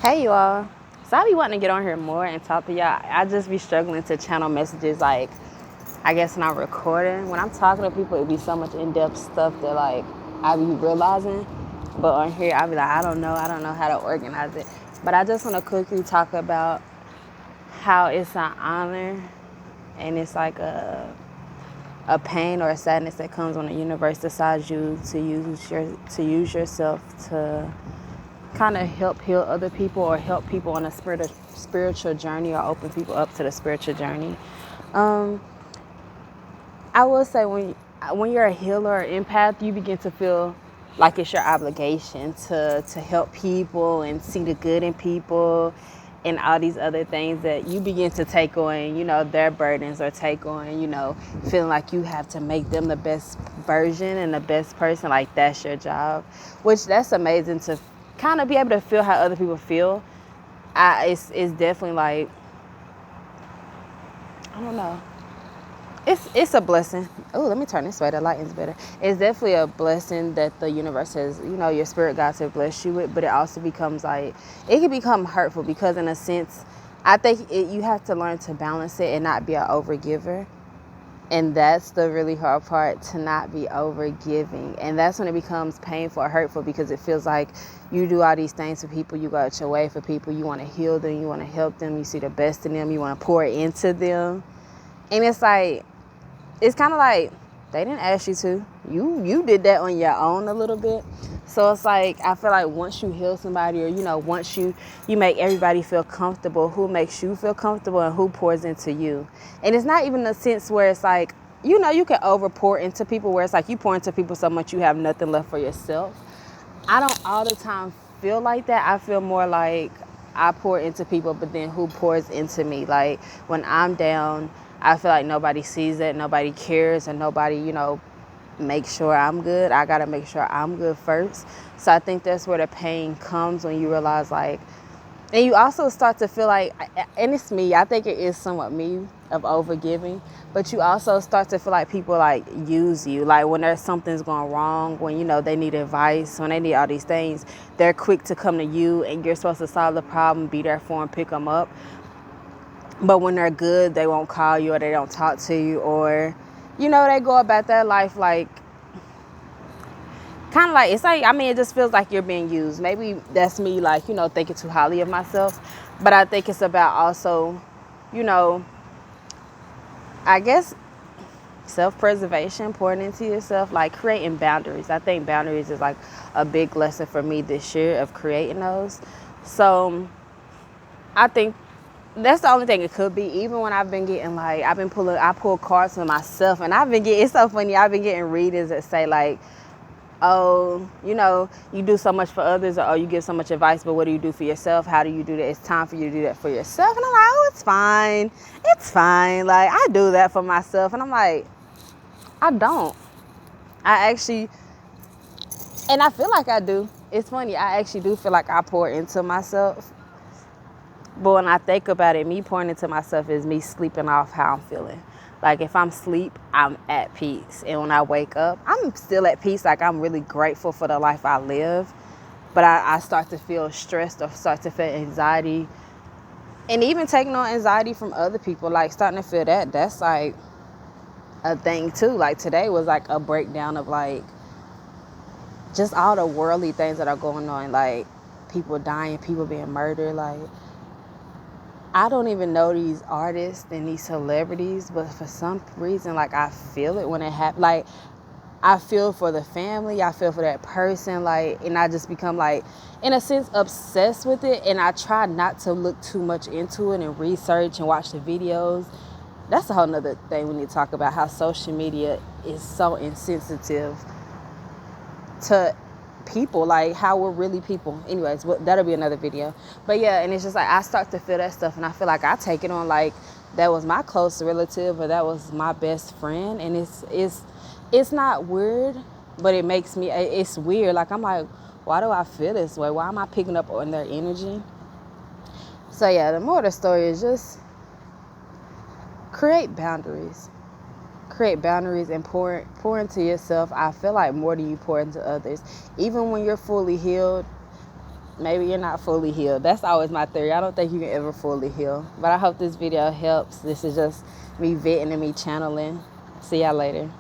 Hey you all. So I be wanting to get on here more and talk to y'all. I just be struggling to channel messages like I guess when I'm recording. When I'm talking to people it be so much in-depth stuff that like I be realizing. But on here I be like, I don't know how to organize it. But I just wanna quickly talk about how it's an honor and it's like a pain or a sadness that comes when the universe decides you to use yourself to kind of help heal other people or help people on a spiritual journey or open people up to the spiritual journey. Um, I will say when you're a healer or empath, you begin to feel like it's your obligation to help people and see the good in people and all these other things that you begin to take on, their burdens or take on, feeling like you have to make them the best version and the best person, like that's your job, which that's amazing to kind of be able to feel how other people feel. It's definitely like, I don't know. It's a blessing. Oh, let me turn this way. The lighting's better. It's definitely a blessing that the universe has, your spirit God to bless you with. But it also becomes like it can become hurtful because, in a sense, I think you have to learn to balance it and not be an overgiver. And that's the really hard part, to not be overgiving. And that's when it becomes painful or hurtful because it feels like you do all these things for people. You go out your way for people. You want to heal them. You want to help them. You see the best in them. You want to pour into them. And it's like, it's kind of like they didn't ask you to. You did that on your own a little bit. So it's like I feel like once you heal somebody, or once you make everybody feel comfortable, who makes you feel comfortable and who pours into you. And it's not even a sense where it's like you can over pour into people where it's like you pour into people so much you have nothing left for yourself. I don't all the time feel like that. I feel more like I pour into people, but then who pours into me? Like when I'm down, I feel like nobody sees it, nobody cares, and nobody, makes sure I'm good. I gotta make sure I'm good first. So I think that's where the pain comes, when you realize like, and you also start to feel like, and it's me, I think it is somewhat me of overgiving, but you also start to feel like people like use you. Like when there's something's going wrong, when they need advice, when they need all these things, they're quick to come to you and you're supposed to solve the problem, be there for them, pick them up. But when they're good, they won't call you or they don't talk to you, or, they go about their life like, kind of like, it's like, it just feels like you're being used. Maybe that's me, like, thinking too highly of myself. But I think it's about also, I guess, self-preservation, pouring into yourself, like creating boundaries. I think boundaries is like a big lesson for me this year of creating those. So I think that's the only thing it could be. Even when I've been getting like, I pull cards for myself, and it's so funny, I've been getting readings that say like, oh, you do so much for others, or oh, you give so much advice, but what do you do for yourself? How do you do that? It's time for you to do that for yourself. And I'm like, oh, it's fine. It's fine. Like, I do that for myself. And I'm like, I don't. I actually, and I feel like I do. It's funny. I actually do feel like I pour into myself. But when I think about it, me pouring into myself is me sleeping off how I'm feeling. Like if I'm asleep, I'm at peace. And when I wake up, I'm still at peace. Like I'm really grateful for the life I live. But I start to feel stressed or start to feel anxiety. And even taking on anxiety from other people, like starting to feel that's like a thing too. Like today was like a breakdown of like just all the worldly things that are going on. Like people dying, people being murdered. Like I don't even know these artists and these celebrities, but for some reason, like I feel it when it happens. Like I feel for the family, I feel for that person, like, and I just become like, in a sense, obsessed with it. And I try not to look too much into it and research and watch the videos. That's a whole nother thing we need to talk about, how social media is so insensitive to people, like how we're really people. Anyways, that'll be another video. But yeah, and it's just like I start to feel that stuff, and I feel like I take it on like that was my close relative or that was my best friend. And it's not weird, but it makes me, it's weird. Like I'm like, why do I feel this way? Why am I picking up on their energy? So yeah, the moral of the story is just create boundaries and pour into yourself. I feel like more than you pour into others. Even when you're fully healed, maybe you're not fully healed. That's always my theory. I don't think you can ever fully heal. But I hope this video helps. This is just me venting and me channeling. See y'all later.